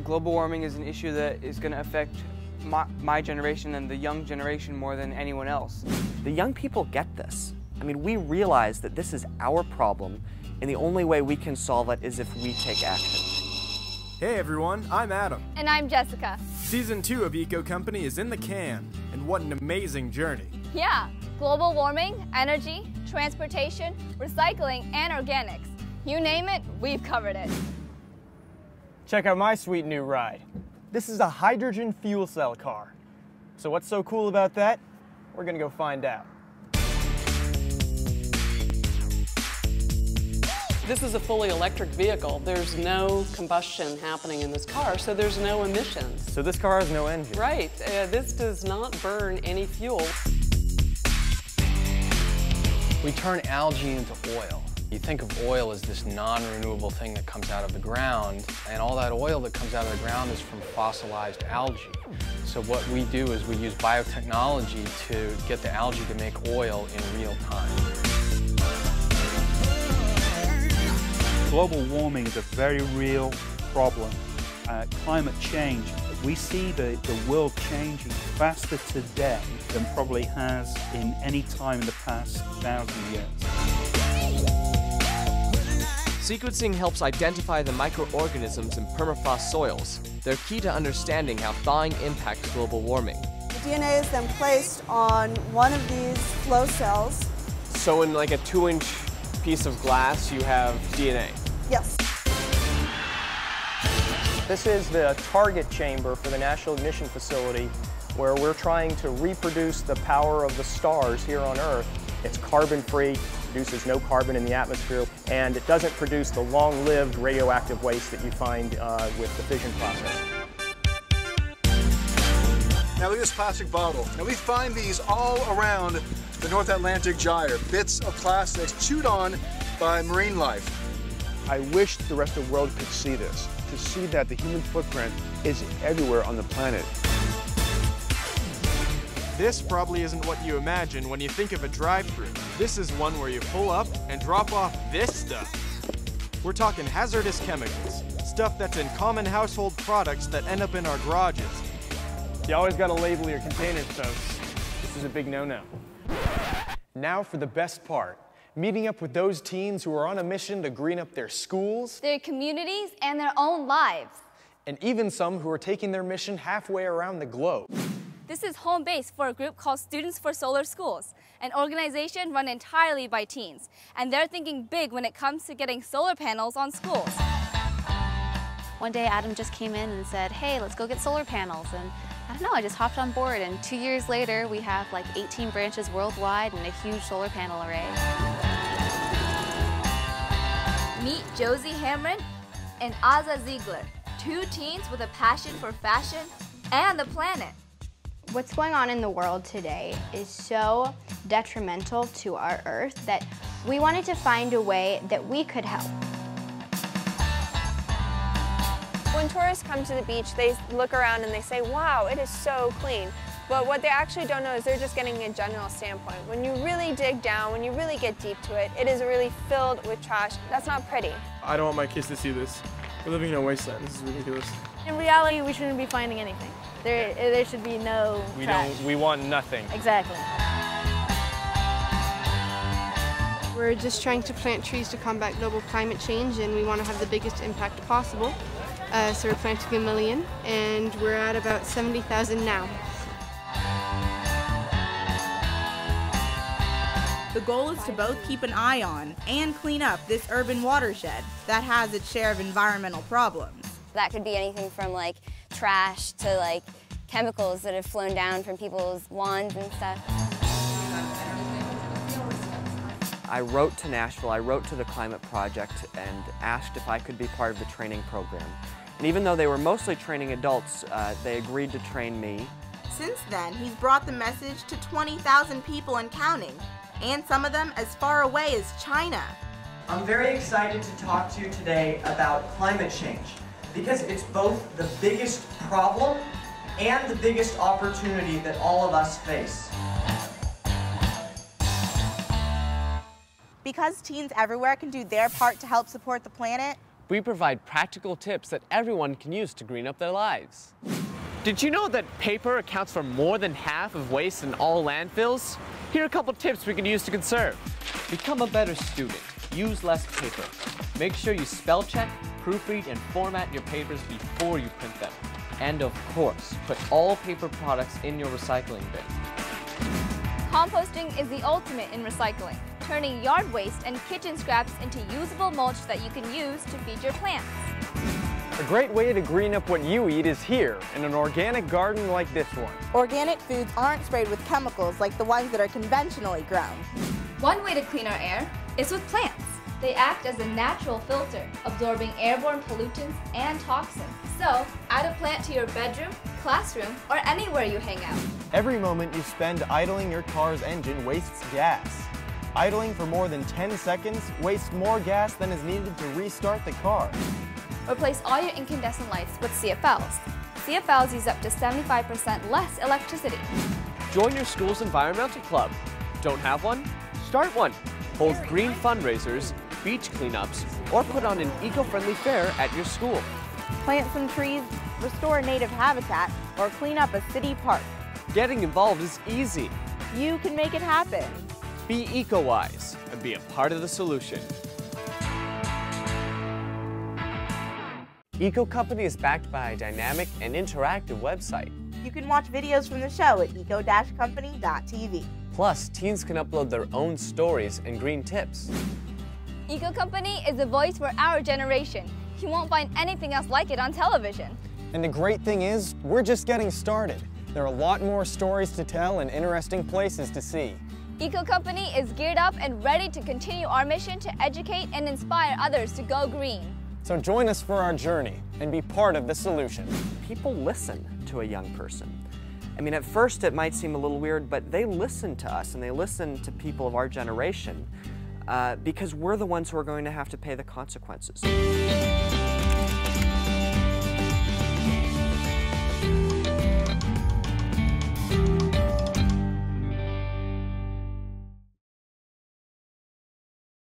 Global warming is an issue that is going to affect my generation and the young generation more than anyone else. The young people get this. I mean, we realize that this is our problem, and the only way we can solve it is if we take action. Hey everyone, I'm Adam. And I'm Jessica. Season 2 of Eco Company is in the can, and what an amazing journey. Yeah, global warming, energy, transportation, recycling, and organics. You name it, we've covered it. Check out my sweet new ride. This is a hydrogen fuel cell car. So what's so cool about that? We're gonna go find out. This is a fully electric vehicle. There's no combustion happening in this car, so there's no emissions. So this car has no engine? Right. This does not burn any fuel. We turn algae into oil. You think of oil as this non-renewable thing that comes out of the ground, and all that oil that comes out of the ground is from fossilized algae. So what we do is we use biotechnology to get the algae to make oil in real time. Global warming is a very real problem. Climate change, we see the world changing faster today than probably has in any time in the past 1,000 years. Sequencing helps identify the microorganisms in permafrost soils. They're key to understanding how thawing impacts global warming. The DNA is then placed on one of these flow cells. So in like a 2-inch piece of glass, you have DNA? Yes. This is the target chamber for the National Ignition Facility, where we're trying to reproduce the power of the stars here on Earth. It's carbon-free, produces no carbon in the atmosphere, and it doesn't produce the long-lived radioactive waste that you find with the fission process. Now look at this plastic bottle. Now we find these all around the North Atlantic Gyre, bits of plastics chewed on by marine life. I wish the rest of the world could see this, to see that the human footprint is everywhere on the planet. This probably isn't what you imagine when you think of a drive-thru. This is one where you pull up and drop off this stuff. We're talking hazardous chemicals, stuff that's in common household products that end up in our garages. You always gotta label your containers, folks. This is a big no-no. Now for the best part. Meeting up with those teens who are on a mission to green up their schools, Their communities, and their own lives. and even some who are taking their mission halfway around the globe. This is home base for a group called Students for Solar Schools, an organization run entirely by teens. And they're thinking big when it comes to getting solar panels on schools. One day Adam just came in and said, hey, let's go get solar panels. And I don't know, I just hopped on board, and 2 years later we have like 18 branches worldwide and a huge solar panel array. Meet Josie Hamrin and Aza Ziegler, two teens with a passion for fashion and the planet. What's going on in the world today is so detrimental to our Earth that we wanted to find a way that we could help. When tourists come to the beach, they look around and they say, wow, it is so clean. But what they actually don't know is they're just getting a general standpoint. When you really dig down, when you really get deep to it, it is really filled with trash. That's not pretty. I don't want my kids to see this. We're living in a wasteland. This is ridiculous. In reality, we shouldn't be finding anything. There should be no trash. We want nothing. Exactly. We're just trying to plant trees to combat global climate change, and we want to have the biggest impact possible. So we're planting 1 million, and we're at about 70,000 now. The goal is to both keep an eye on and clean up this urban watershed that has its share of environmental problems. That could be anything from like trash to like chemicals that have flown down from people's lawns and stuff. I wrote to Nashville, I wrote to the Climate Project and asked if I could be part of the training program. And even though they were mostly training adults, they agreed to train me. Since then, he's brought the message to 20,000 people and counting, and some of them as far away as China. I'm very excited to talk to you today about climate change because it's both the biggest problem and the biggest opportunity that all of us face. Because teens everywhere can do their part to help support the planet, We provide practical tips that everyone can use to green up their lives. Did you know that paper accounts for more than half of waste in all landfills? Here are a couple tips we can use to conserve. Become a better student. Use less paper. Make sure you spell check, proofread, and format your papers before you print them. And of course, put all paper products in your recycling bin. Composting is the ultimate in recycling, turning yard waste and kitchen scraps into usable mulch that you can use to feed your plants. A great way to green up what you eat is here, in an organic garden like this one. Organic foods aren't sprayed with chemicals like the ones that are conventionally grown. One way to clean our air is with plants. They act as a natural filter, absorbing airborne pollutants and toxins. So, add a plant to your bedroom, classroom, or anywhere you hang out. Every moment you spend idling your car's engine wastes gas. Idling for more than 10 seconds wastes more gas than is needed to restart the car. Replace all your incandescent lights with CFLs. CFLs use up to 75% less electricity. Join your school's environmental club. Don't have one? Start one. Hold green fundraisers, beach cleanups, or put on an eco-friendly fair at your school. Plant some trees, restore native habitat, or clean up a city park. Getting involved is easy. You can make it happen. Be eco-wise and be a part of the solution. Eco Company is backed by a dynamic and interactive website. You can watch videos from the show at eco-company.tv. Plus, teens can upload their own stories and green tips. Eco Company is a voice for our generation. You won't find anything else like it on television. And the great thing is, we're just getting started. There are a lot more stories to tell and interesting places to see. Eco Company is geared up and ready to continue our mission to educate and inspire others to go green. So join us for our journey and be part of the solution. People listen to a young person. I mean, at first it might seem a little weird, but they listen to us and they listen to people of our generation because we're the ones who are going to have to pay the consequences.